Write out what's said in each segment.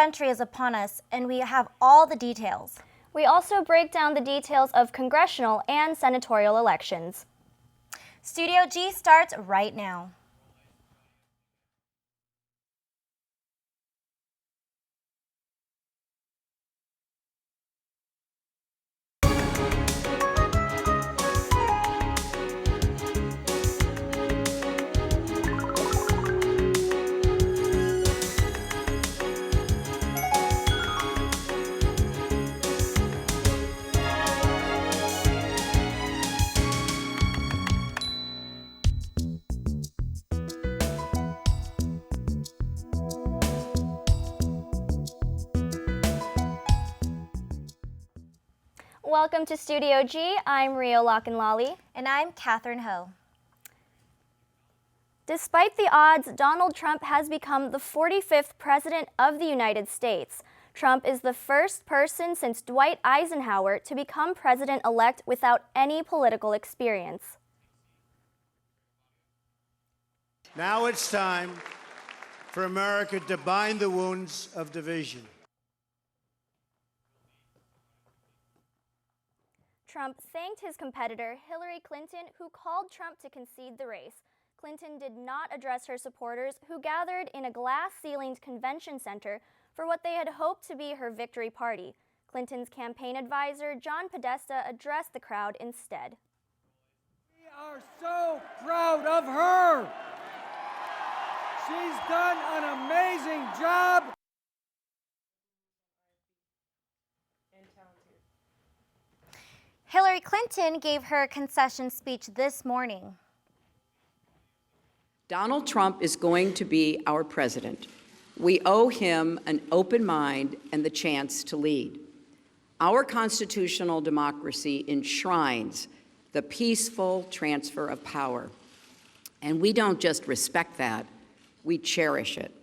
century is upon us, and we have all the details. We also break down the details of congressional and senatorial elections. Studio G starts right now. Welcome to Studio G. I'm Rio Lockenlolly. And I'm Catherine Ho. Despite the odds, Donald Trump has become the 45th President of the United States. Trump is the first person since Dwight Eisenhower to become president-elect without any political experience. Now it's time for America to bind the wounds of division. Trump thanked his competitor, Hillary Clinton, who called Trump to concede the race. Clinton did not address her supporters, who gathered in a glass-ceilinged convention center for what they had hoped to be her victory party. Clinton's campaign advisor, John Podesta, addressed the crowd instead. We are so proud of her. She's done an amazing job. Hillary Clinton gave her concession speech this morning. Donald Trump is going to be our president. We owe him an open mind and the chance to lead. Our constitutional democracy enshrines the peaceful transfer of power. And we don't just respect that, we cherish it.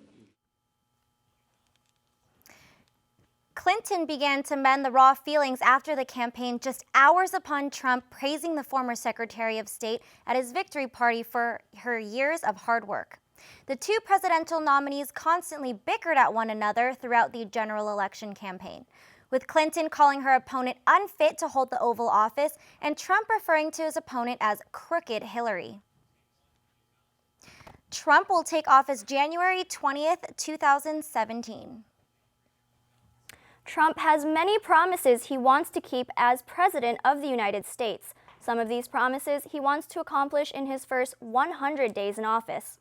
Clinton began to mend the raw feelings after the campaign just hours upon Trump praising the former Secretary of State at his victory party for her years of hard work. The two presidential nominees constantly bickered at one another throughout the general election campaign, with Clinton calling her opponent unfit to hold the Oval Office and Trump referring to his opponent as Crooked Hillary. Trump will take office January 20th, 2017. Trump has many promises he wants to keep as President of the United States. Some of these promises he wants to accomplish in his first 100 days in office.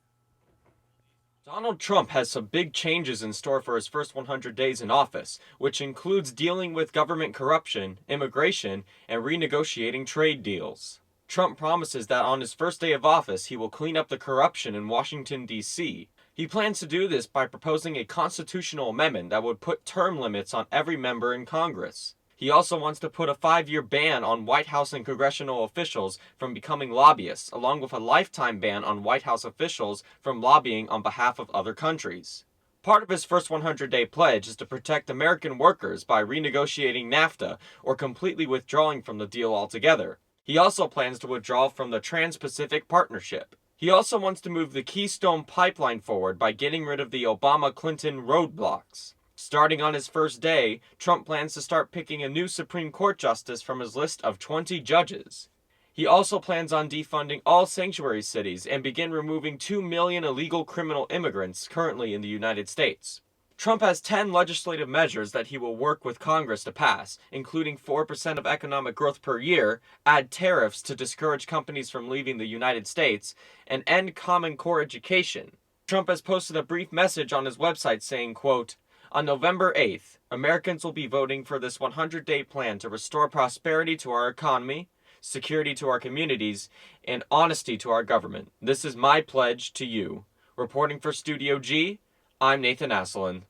Donald Trump has some big changes in store for his first 100 days in office, which includes dealing with government corruption, immigration, and renegotiating trade deals. Trump promises that on his first day of office, he will clean up the corruption in Washington, D.C. He plans to do this by proposing a constitutional amendment that would put term limits on every member in Congress. He also wants to put a 5-year ban on White House and congressional officials from becoming lobbyists, along with a lifetime ban on White House officials from lobbying on behalf of other countries. Part of his first 100-day pledge is to protect American workers by renegotiating NAFTA or completely withdrawing from the deal altogether. He also plans to withdraw from the Trans-Pacific Partnership. He also wants to move the Keystone Pipeline forward by getting rid of the Obama-Clinton roadblocks. Starting on his first day, Trump plans to start picking a new Supreme Court justice from his list of 20 judges. He also plans on defunding all sanctuary cities and begin removing 2 million illegal criminal immigrants currently in the United States. Trump has 10 legislative measures that he will work with Congress to pass, including 4% of economic growth per year, add tariffs to discourage companies from leaving the United States, and end Common Core education. Trump has posted a brief message on his website saying, quote, "On November 8th, Americans will be voting for this 100-day plan to restore prosperity to our economy, security to our communities, and honesty to our government. This is my pledge to you." Reporting for Studio G, I'm Nathan Asselin.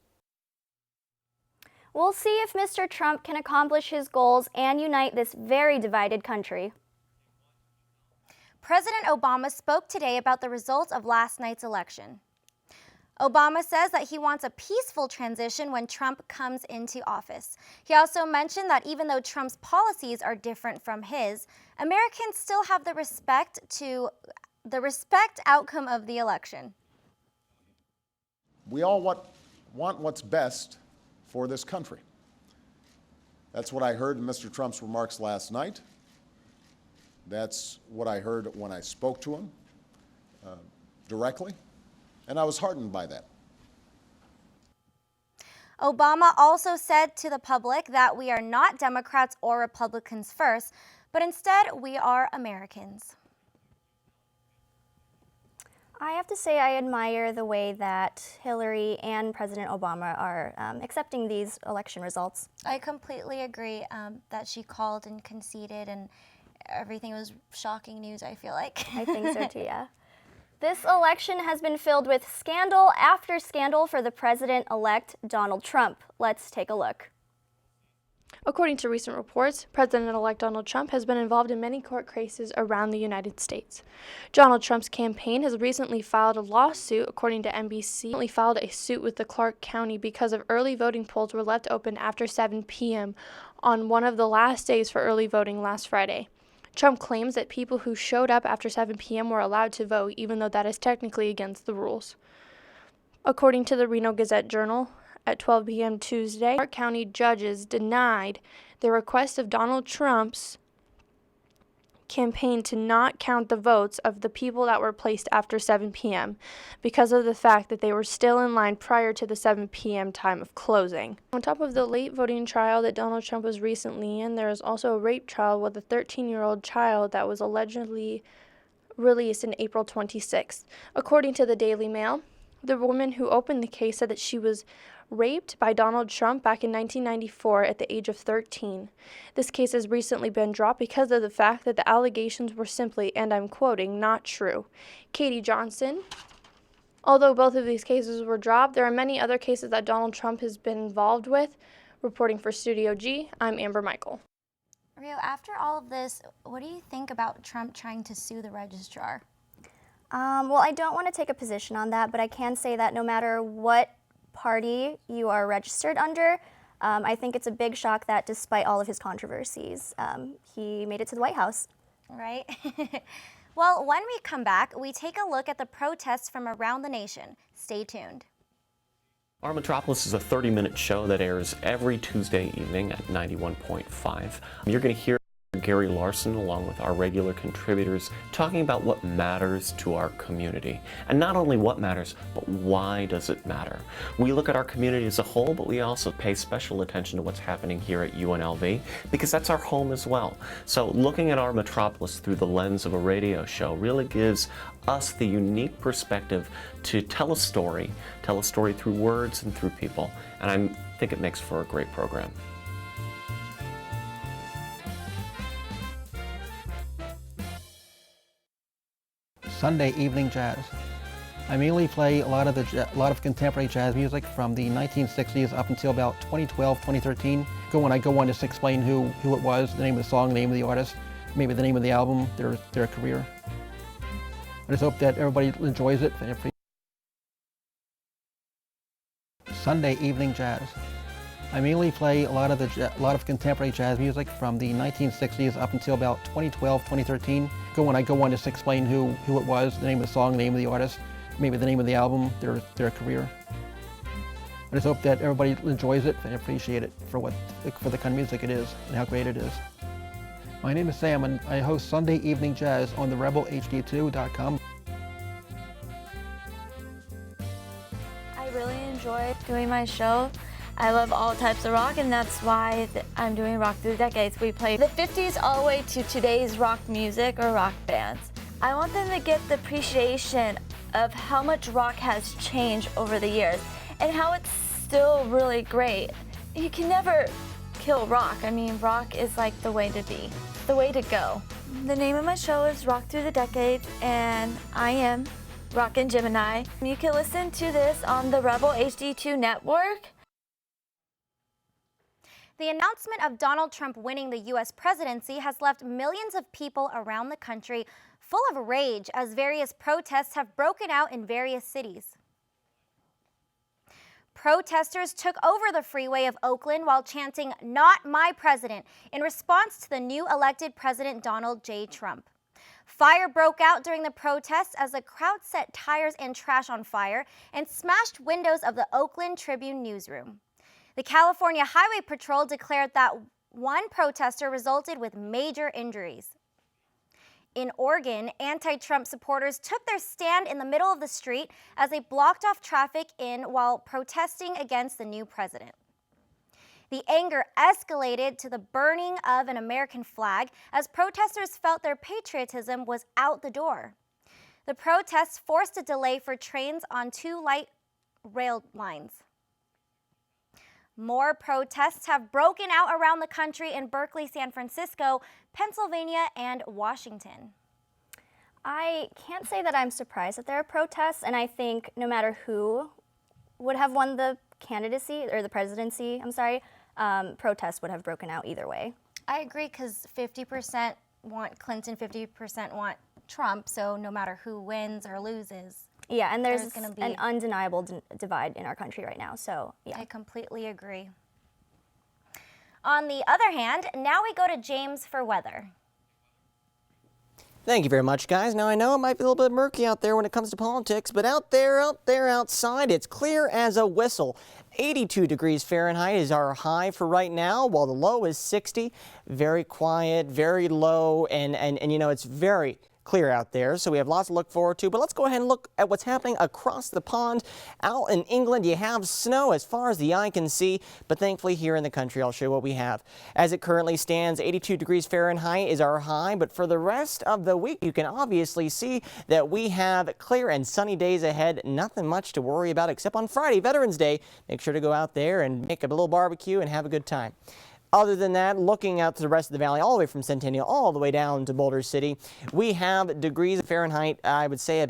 We'll see if Mr. Trump can accomplish his goals and unite this very divided country. President Obama spoke today about the results of last night's election. Obama says that he wants a peaceful transition when Trump comes into office. He also mentioned that even though Trump's policies are different from his, Americans still have the respect outcome of the election. We all want what's best for this country. That's what I heard in Mr. Trump's remarks last night. That's what I heard when I spoke to him directly, and I was heartened by that. Obama also said to the public that we are not Democrats or Republicans first, but instead we are Americans. I have to say I admire the way that Hillary and President Obama are accepting these election results. I completely agree that she called and conceded, and everything was shocking news, I feel like. I think so too, yeah. This election has been filled with scandal after scandal for the president-elect Donald Trump. Let's take a look. According to recent reports, President-elect Donald Trump has been involved in many court cases around the United States. Donald Trump's campaign has recently filed a lawsuit, according to NBC, filed a suit with the Clark County because of early voting polls were left open after 7 p.m. on one of the last days for early voting last Friday. Trump claims that people who showed up after 7 p.m. were allowed to vote, even though that is technically against the rules. According to the Reno Gazette-Journal, at 12 p.m. Tuesday, Clark County judges denied the request of Donald Trump's campaign to not count the votes of the people that were placed after 7 p.m. because of the fact that they were still in line prior to the 7 p.m. time of closing. On top of the late voting trial that Donald Trump was recently in, there is also a rape trial with a 13-year-old child that was allegedly released in April 26th. According to the Daily Mail, the woman who opened the case said that she was raped by Donald Trump back in 1994 at the age of 13. This case has recently been dropped because of the fact that the allegations were simply, and I'm quoting, not true. Katie Johnson. Although both of these cases were dropped, there are many other cases that Donald Trump has been involved with. Reporting for Studio G, I'm Amber Michael. Rio, after all of this, what do you think about Trump trying to sue the registrar? Well, I don't want to take a position on that, but I can say that no matter what party you are registered under, I think it's a big shock that despite all of his controversies, he made it to the White House. Right? Well, when we come back, we take a look at the protests from around the nation. Stay tuned. Our Metropolis is a 30-minute show that airs every Tuesday evening at 91.5. You're going to hear Gary Larson, along with our regular contributors, talking about what matters to our community. And not only what matters, but why does it matter? We look at our community as a whole, but we also pay special attention to what's happening here at UNLV, because that's our home as well. So looking at our Metropolis through the lens of a radio show really gives us the unique perspective to tell a story through words and through people. And I think it makes for a great program. Sunday evening jazz. I mainly play a lot of contemporary jazz music from the 1960s up until about 2012, 2013. When I go on, just explain who it was, the name of the song, the name of the artist, maybe the name of the album, their career. I just hope that everybody enjoys it. Sunday evening jazz. I mainly play a lot of contemporary jazz music from the 1960s up until about 2012, 2013. When I go on, just explain who it was, the name of the song, the name of the artist, maybe the name of the album, their career. I just hope that everybody enjoys it and appreciate it for the kind of music it is and how great it is. My name is Sam, and I host Sunday Evening Jazz on the rebelhd2.com. I really enjoy doing my show. I love all types of rock, and that's why I'm doing Rock Through the Decades. We play the 50s all the way to today's rock music or rock bands. I want them to get the appreciation of how much rock has changed over the years and how it's still really great. You can never kill rock. I mean, rock is like the way to be, the way to go. The name of my show is Rock Through the Decades, and I am Rockin' Gemini. You can listen to this on the Rebel HD2 network. The announcement of Donald Trump winning the U.S. presidency has left millions of people around the country full of rage as various protests have broken out in various cities. Protesters took over the freeway of Oakland while chanting, "Not my president," in response to the new elected President Donald J. Trump. Fire broke out during the protests as the crowd set tires and trash on fire and smashed windows of the Oakland Tribune newsroom. The California Highway Patrol declared that one protester resulted with major injuries. In Oregon, anti-Trump supporters took their stand in the middle of the street as they blocked off traffic while protesting against the new president. The anger escalated to the burning of an American flag as protesters felt their patriotism was out the door. The protests forced a delay for trains on 2 light rail lines. More protests have broken out around the country in Berkeley, San Francisco, Pennsylvania, and Washington. I can't say that I'm surprised that there are protests, and I think no matter who would have won the candidacy, or the presidency, protests would have broken out either way. I agree, because 50% want Clinton, 50% want Trump, so no matter who wins or loses. Yeah, and there's going to be an undeniable divide in our country right now, so yeah. I completely agree. On the other hand, now we go to James for weather. Thank you very much, guys. Now, I know it might be a little bit murky out there when it comes to politics, but outside, it's clear as a whistle. 82 degrees Fahrenheit is our high for right now, while the low is 60. Very quiet, very low, and you know, it's very clear out there, so we have lots to look forward to. But let's go ahead and look at what's happening across the pond. Out in England, you have snow as far as the eye can see, but thankfully here in the country, I'll show you what we have. As it currently stands, 82 degrees Fahrenheit is our high, but for the rest of the week, you can obviously see that we have clear and sunny days ahead. Nothing much to worry about except on Friday, Veterans Day. Make sure to go out there and make a little barbecue and have a good time. Other than that, looking out to the rest of the valley, all the way from Centennial all the way down to Boulder City, we have degrees Fahrenheit, I would say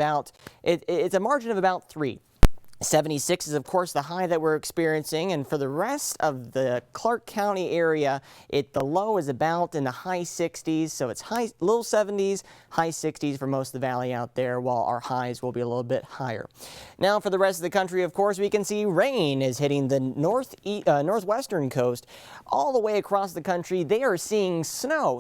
it's a margin of about 3. 76 is, of course, the high that we're experiencing, and for the rest of the Clark County area, the low is about in the high 60s, so it's low 70s, high 60s for most of the valley out there, while our highs will be a little bit higher. Now, for the rest of the country, of course, we can see rain is hitting the northwestern coast. All the way across the country, they are seeing snow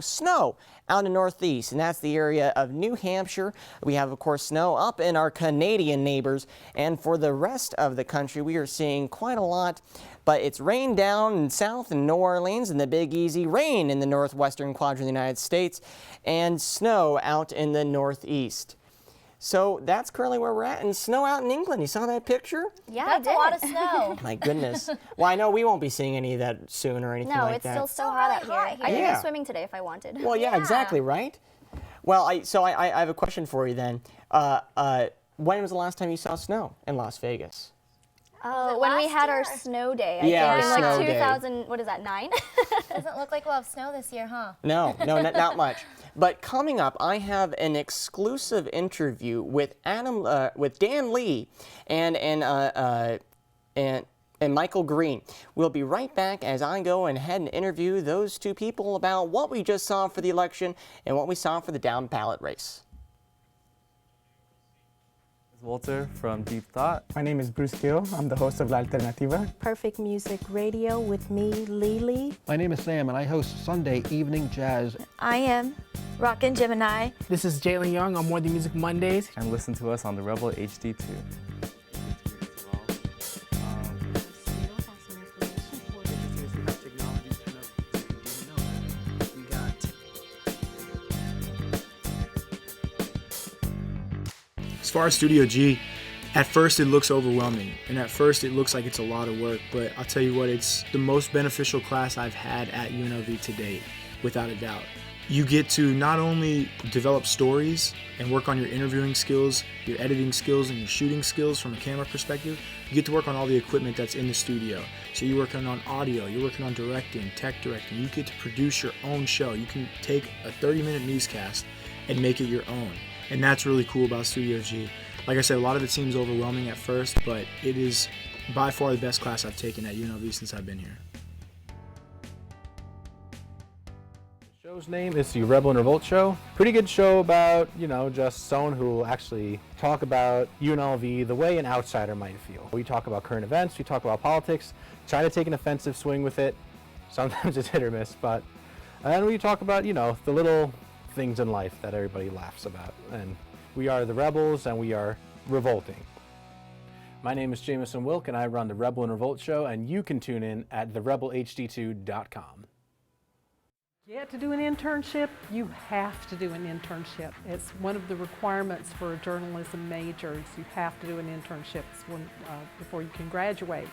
out in the northeast, and that's the area of New Hampshire. We have, of course, snow up in our Canadian neighbors, and for the rest of the country, we are seeing quite a lot, but it's rain down in south in New Orleans and the Big Easy, rain in the northwestern quadrant of the United States, and snow out in the northeast. So that's currently where we're at, and snow out in England. You saw that picture? Yeah, That's a lot of snow. My goodness. Well, I know we won't be seeing any of that soon or anything like that. No, it's still so hot out here. I could go swimming today if I wanted. Well, yeah, exactly, right? Well, I have a question for you then. When was the last time you saw snow in Las Vegas? Oh, when we had our snow day. Our in snow day. 2000, what is that, 9? Doesn't look like we'll have snow this year, huh? No, not much. But coming up, I have an exclusive interview with Dan Lee and Michael Green. We'll be right back as I go ahead and interview those two people about what we just saw for the election and what we saw for the down ballot race. Walter from Deep Thought. My name is Bruce Gill. I'm the host of La Alternativa. Perfect Music Radio with me, Lily. My name is Sam, and I host Sunday Evening Jazz. I am Rockin' Gemini. This is Jalen Young on More Than Music Mondays. And listen to us on the Rebel HD2. As far as Studio G, at first it looks overwhelming, and at first it looks like it's a lot of work, but I'll tell you what, it's the most beneficial class I've had at UNLV to date, without a doubt. You get to not only develop stories and work on your interviewing skills, your editing skills, and your shooting skills from a camera perspective, you get to work on all the equipment that's in the studio. So you're working on audio, you're working on directing, tech directing, you get to produce your own show. You can take a 30-minute newscast and make it your own. And that's really cool about Studio G. Like I said, a lot of it seems overwhelming at first, but it is by far the best class I've taken at UNLV since I've been here. The show's name is the Rebel and Revolt Show. Pretty good show about, just someone who will actually talk about UNLV the way an outsider might feel. We talk about current events, we talk about politics, try to take an offensive swing with it. Sometimes it's hit or miss, and then we talk about, the little things in life that everybody laughs about. And we are the rebels and we are revolting. My name is Jameson Wilk, and I run the Rebel and Revolt Show, and you can tune in at therebelhd2.com. Get to do an internship, you have to do an internship. It's one of the requirements for a journalism major. You have to do an internship before you can graduate.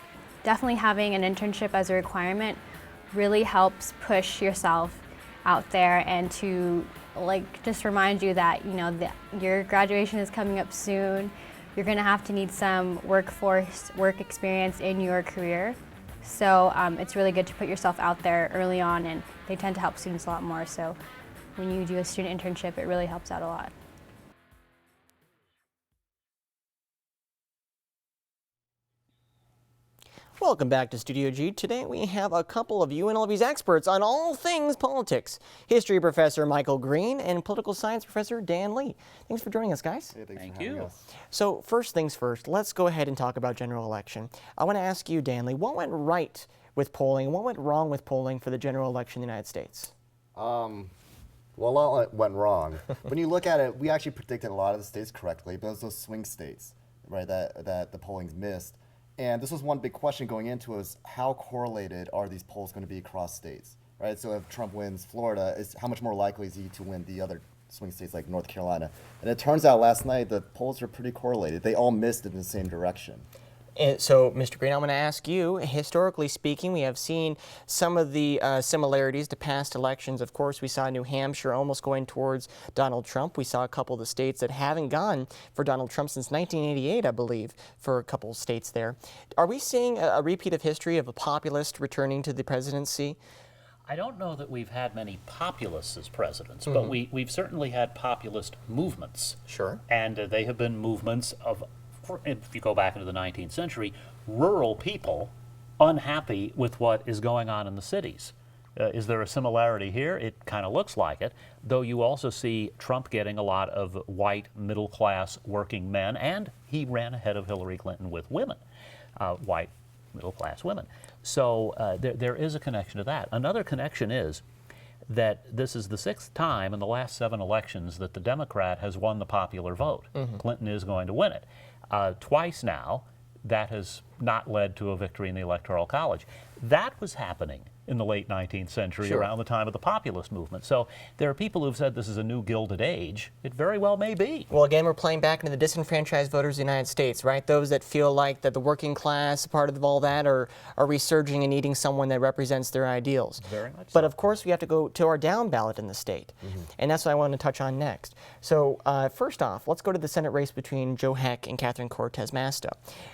Definitely having an internship as a requirement really helps push yourself out there and to just remind you that your graduation is coming up soon. You're going to have to need some work experience in your career. So it's really good to put yourself out there early on, and they tend to help students a lot more. So when you do a student internship, it really helps out a lot. Welcome back to Studio G. Today we have a couple of UNLV's experts on all things politics. History professor Michael Green and political science professor Dan Lee. Thanks for joining us, guys. Hey, thank you. So first things first, let's go ahead and talk about general election. I want to ask you, Dan Lee, what went right with polling and what went wrong with polling for the general election in the United States? Well, a lot went wrong. When you look at it, we actually predicted a lot of the states correctly, but it was those swing states, right, that the polling's missed. And this was one big question going into it, was how correlated are these polls going to be across states, right? So if Trump wins Florida, how much more likely is he to win the other swing states like North Carolina? And it turns out last night the polls are pretty correlated. They all missed in the same direction. And so, Mr. Green, I'm going to ask you, historically speaking, we have seen some of the similarities to past elections. Of course, we saw New Hampshire almost going towards Donald Trump. We saw a couple of the states that haven't gone for Donald Trump since 1988, I believe, for a couple of states there. Are we seeing a repeat of history of a populist returning to the presidency? I don't know that we've had many populists as presidents, but we've certainly had populist movements. Sure. And they have been movements of, if you go back into the 19th century, rural people unhappy with what is going on in the cities. Is there a similarity here? It kind of looks like it, though you also see Trump getting a lot of white, middle-class working men, and he ran ahead of Hillary Clinton with women, white, middle-class women. So there is a connection to that. Another connection is that this is the 6th time in the last 7 elections that the Democrat has won the popular vote. Clinton is going to win it. Twice now, that has not led to a victory in the Electoral College. That was happening in the late 19th century, around the time of the populist movement. So there are people who've said this is a new Gilded Age. It very well may be. Well, again, we're playing back into the disenfranchised voters of the United States, right? Those that feel like that the working class, part of all that, are resurging and needing someone that represents their ideals. Very much But of course, we have to go to our down ballot in the state. And that's what I want to touch on next. So first off, let's go to the Senate race between Joe Heck and Catherine Cortez Masto.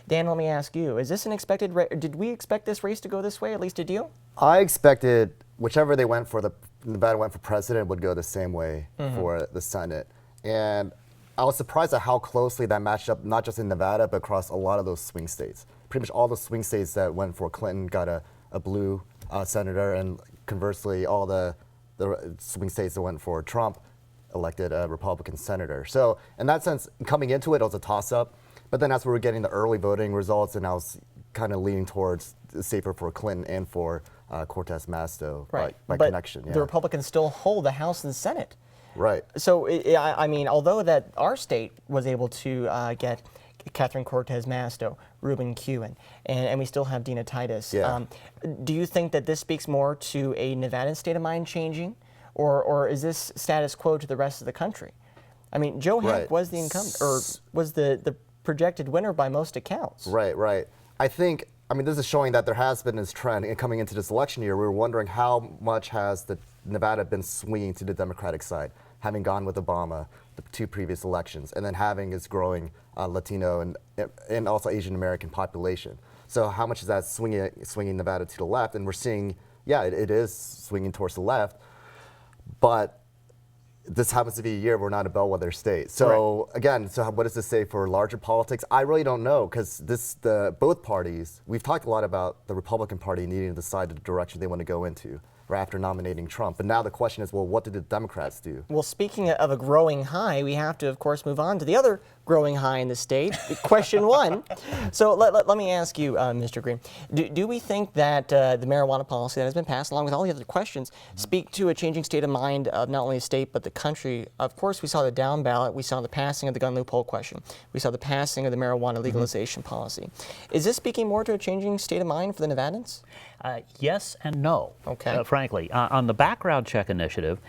Dan, let me ask you, is this an expected did we expect this race to go this way, at least did you? I expected whichever they went for, Nevada went for president, would go the same way for the Senate. And I was surprised at how closely that matched up, not just in Nevada, but across a lot of those swing states. Pretty much all the swing states that went for Clinton got a blue senator, and conversely, all the swing states that went for Trump elected a Republican senator. So in that sense, coming into it was a toss-up. But then as we were getting the early voting results, and I was kind of leaning towards safer for Clinton and for Cortez Masto by connection. The Republicans still hold the House and Senate. Right. So, I mean, although that our state was able to get Catherine Cortez Masto, Ruben Kuhn, and we still have Dina Titus, do you think that this speaks more to a Nevadan state of mind changing, or is this status quo to the rest of the country? I mean, Joe Heck was the incumbent, or was the projected winner by most accounts. Right. I think, this is showing that there has been this trend, and coming into this election year, we were wondering how much has the Nevada been swinging to the Democratic side, having gone with Obama the 2 previous elections, and then having its growing Latino and also Asian American population. So how much is that swinging Nevada to the left? And we're seeing, it is swinging towards the left, but this happens to be a year we're not a bellwether state. So again, what does this say for larger politics? I really don't know, because both parties, we've talked a lot about the Republican Party needing to decide the direction they want to go into. right after nominating Trump. But now the question is, well, what did the Democrats do? Well, speaking of a growing high, we have to, of course, move on to the other growing high in the state, question one. So let me ask you, Mr. Green, do we think that the marijuana policy that has been passed, along with all the other questions, speak to a changing state of mind of not only the state but the country? Of course, we saw the down ballot, we saw the passing of the gun loophole question, we saw the passing of the marijuana legalization policy. Is this speaking more to a changing state of mind for the Nevadans? Yes and no, okay. Frankly. On the background check initiative,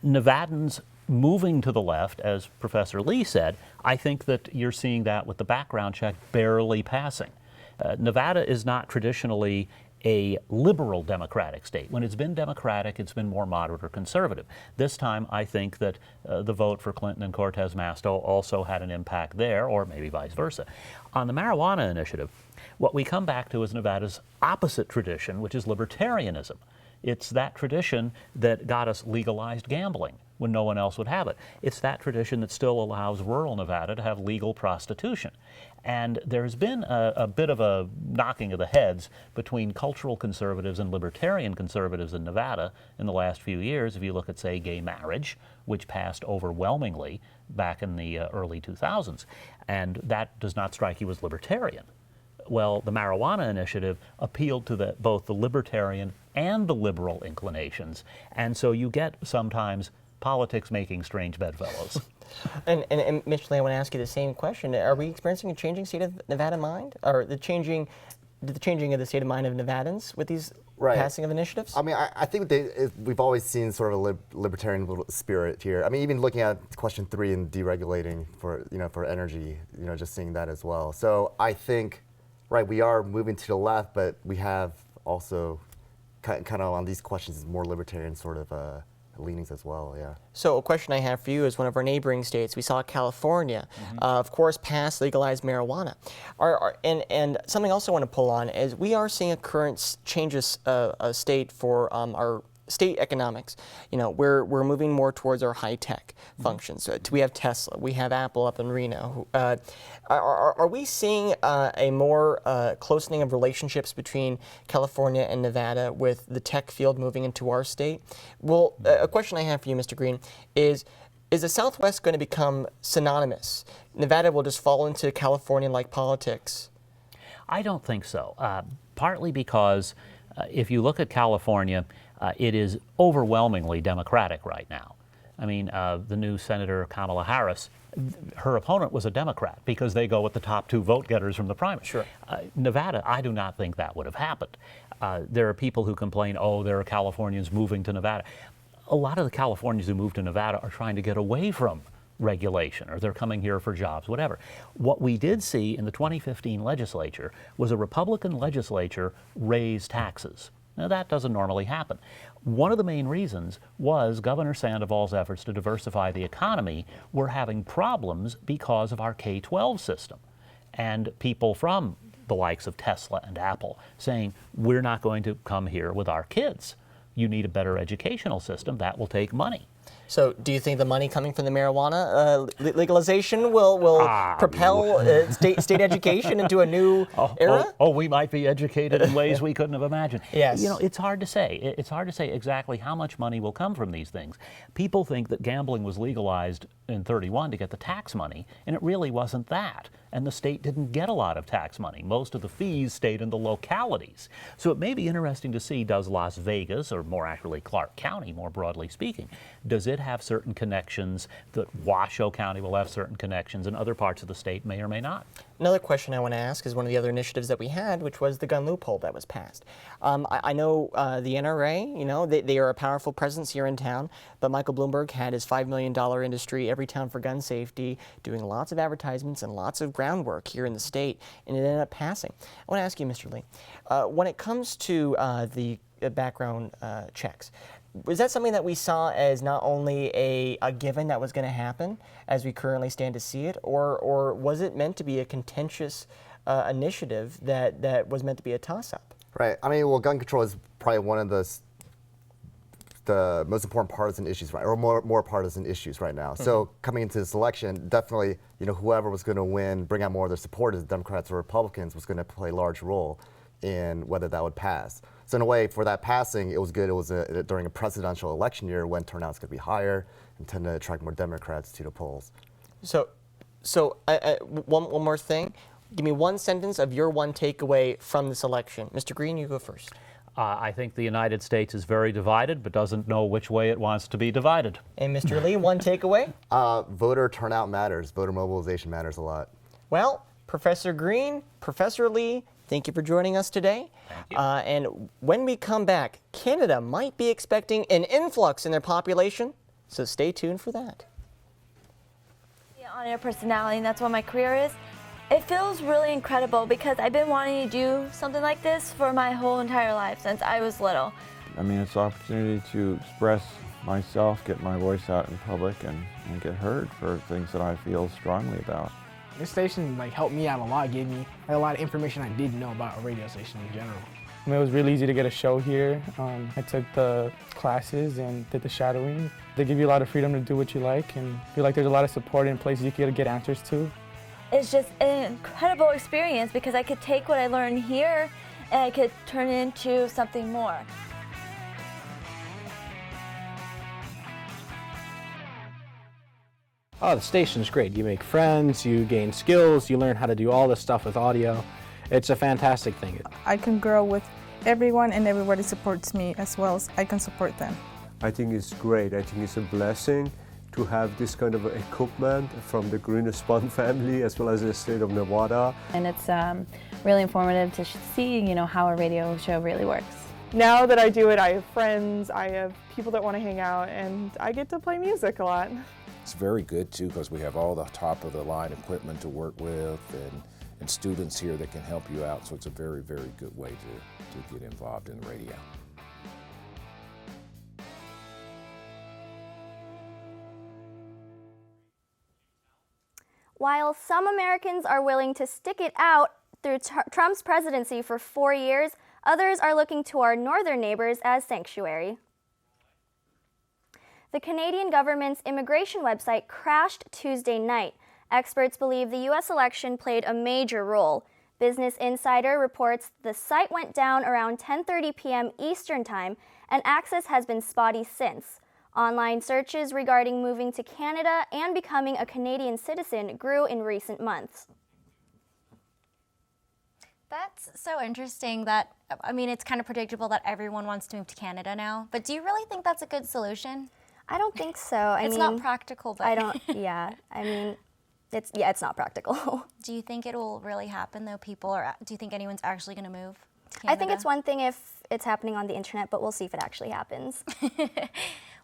Nevadans moving to the left, as Professor Lee said, I think that you're seeing that with the background check barely passing. Nevada is not traditionally a liberal Democratic state. When it's been Democratic, it's been more moderate or conservative. This time, I think that the vote for Clinton and Cortez Masto also had an impact there, or maybe vice versa. On the marijuana initiative, what we come back to is Nevada's opposite tradition, which is libertarianism. It's that tradition that got us legalized gambling when no one else would have it. It's that tradition that still allows rural Nevada to have legal prostitution. And there's been a bit of a knocking of the heads between cultural conservatives and libertarian conservatives in Nevada in the last few years. If you look at, say, gay marriage, which passed overwhelmingly back in the early 2000s, and that does not strike you as libertarian. Well, the marijuana initiative appealed to both the libertarian and the liberal inclinations, and so you get sometimes politics making strange bedfellows. And Mr. Lee, I want to ask you the same question. Are we experiencing a changing state of Nevada mind, or the changing of the state of mind of Nevadans with these passing of initiatives? I mean, I think we've always seen sort of a libertarian spirit here. I mean, even looking at question 3 and deregulating for energy, just seeing that as well. So I think, right, we are moving to the left, but we have also kind of on these questions more libertarian sort of leanings as well, yeah. So a question I have for you is one of our neighboring states. We saw California, of course, pass legalized marijuana. And something else I want to pull on is we are seeing a current changes state for our state economics. We're moving more towards our high-tech functions. So we have Tesla, we have Apple up in Reno. Are we seeing a more closening of relationships between California and Nevada with the tech field moving into our state? Well, a question I have for you, Mr. Green, is the Southwest going to become synonymous? Nevada will just fall into California-like politics? I don't think so. Partly because if you look at California, it is overwhelmingly Democratic right now. I mean, the new Senator Kamala Harris, her opponent was a Democrat because they go with the top 2 vote getters from the primary. Sure. Nevada, I do not think that would have happened. There are people who complain, oh, there are Californians moving to Nevada. A lot of the Californians who move to Nevada are trying to get away from regulation, or they're coming here for jobs, whatever. What we did see in the 2015 legislature was a Republican legislature raise taxes. Now, that doesn't normally happen. One of the main reasons was Governor Sandoval's efforts to diversify the economy were having problems because of our K-12 system. And people from the likes of Tesla and Apple saying, we're not going to come here with our kids. You need a better educational system. That will take money. So do you think the money coming from the marijuana legalization will propel state education into a new era? Oh, we might be educated in ways we couldn't have imagined. Yes. It's hard to say. It's hard to say exactly how much money will come from these things. People think that gambling was legalized in 31 to get the tax money, and it really wasn't that. And the state didn't get a lot of tax money. Most of the fees stayed in the localities. So it may be interesting to see, does Las Vegas, or more accurately Clark County, more broadly speaking, does it have certain connections that Washoe County will have certain connections and other parts of the state may or may not? Another question I want to ask is one of the other initiatives that we had, which was the gun loophole that was passed. I know the NRA, they are a powerful presence here in town, but Michael Bloomberg had his $5 million industry, Every Town for Gun Safety, doing lots of advertisements and lots of groundwork here in the state, and it ended up passing. I want to ask you, Mr. Lee, when it comes to the background checks, was that something that we saw as not only a given that was going to happen as we currently stand to see it, or was it meant to be a contentious initiative that was meant to be a toss-up? Right. I mean, well, gun control is probably one of the most important partisan issues, right, or more partisan issues right now. So coming into this election, definitely, whoever was going to win, bring out more of their supporters, Democrats or Republicans, was going to play a large role. in whether that would pass. So in a way, for that passing, it was good. It was during a presidential election year when turnouts could be higher and tend to attract more Democrats to the polls. So one more thing. Give me one sentence of your one takeaway from this election. Mr. Green, you go first. I think the United States is very divided, but doesn't know which way it wants to be divided. And Mr. Lee, one takeaway? Voter turnout matters. Voter mobilization matters a lot. Well, Professor Green, Professor Lee, thank you for joining us today. Thank you. And when we come back, Canada might be expecting an influx in their population, so stay tuned for that. On-air personality, and that's what my career is. It feels really incredible because I've been wanting to do something like this for my whole entire life since I was little. I mean, it's an opportunity to express myself, get my voice out in public, and get heard for things that I feel strongly about. This station helped me out a lot, gave me a lot of information I didn't know about a radio station in general. It was really easy to get a show here. I took the classes and did the shadowing. They give you a lot of freedom to do what you like, and I feel like there's a lot of support in places you can get answers to. It's just an incredible experience because I could take what I learned here and I could turn it into something more. Oh, the station's great. You make friends, you gain skills, you learn how to do all this stuff with audio. It's a fantastic thing. I can grow with everyone and everybody supports me as well as I can support them. I think it's great. I think it's a blessing to have this kind of equipment from the Green Spun family as well as the state of Nevada. And it's really informative to see, how a radio show really works. Now that I do it, I have friends, I have people that want to hang out, and I get to play music a lot. It's very good too because we have all the top of the line equipment to work with and students here that can help you out. So it's a very, very good way to get involved in radio. While some Americans are willing to stick it out through Trump's presidency for 4 years, others are looking to our northern neighbors as sanctuary. The Canadian government's immigration website crashed Tuesday night. Experts believe the U.S. election played a major role. Business Insider reports the site went down around 10:30 p.m. Eastern Time, and access has been spotty since. Online searches regarding moving to Canada and becoming a Canadian citizen grew in recent months. That's so interesting that, it's kind of predictable that everyone wants to move to Canada now, but do you really think that's a good solution? I don't think so. It's not practical, but it's not practical. Do you think it will really happen though, do you think anyone's actually going to move to Canada? I think it's one thing if it's happening on the internet, but we'll see if it actually happens.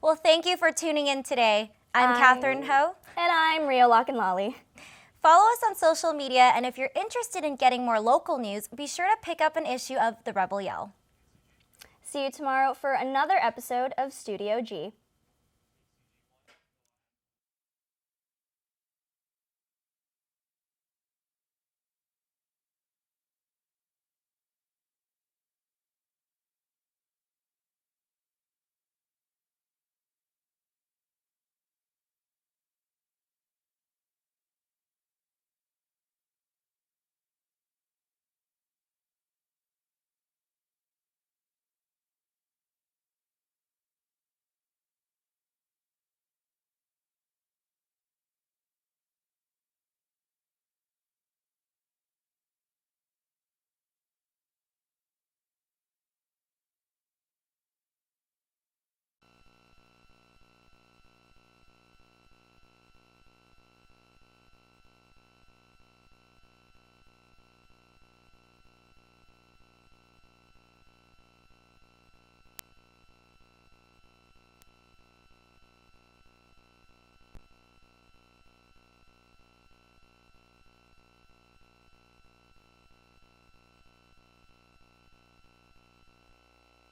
Well, thank you for tuning in today. I'm Catherine Ho. And I'm Ria Lockenlolly. Follow us on social media, and if you're interested in getting more local news, be sure to pick up an issue of The Rebel Yell. See you tomorrow for another episode of Studio G.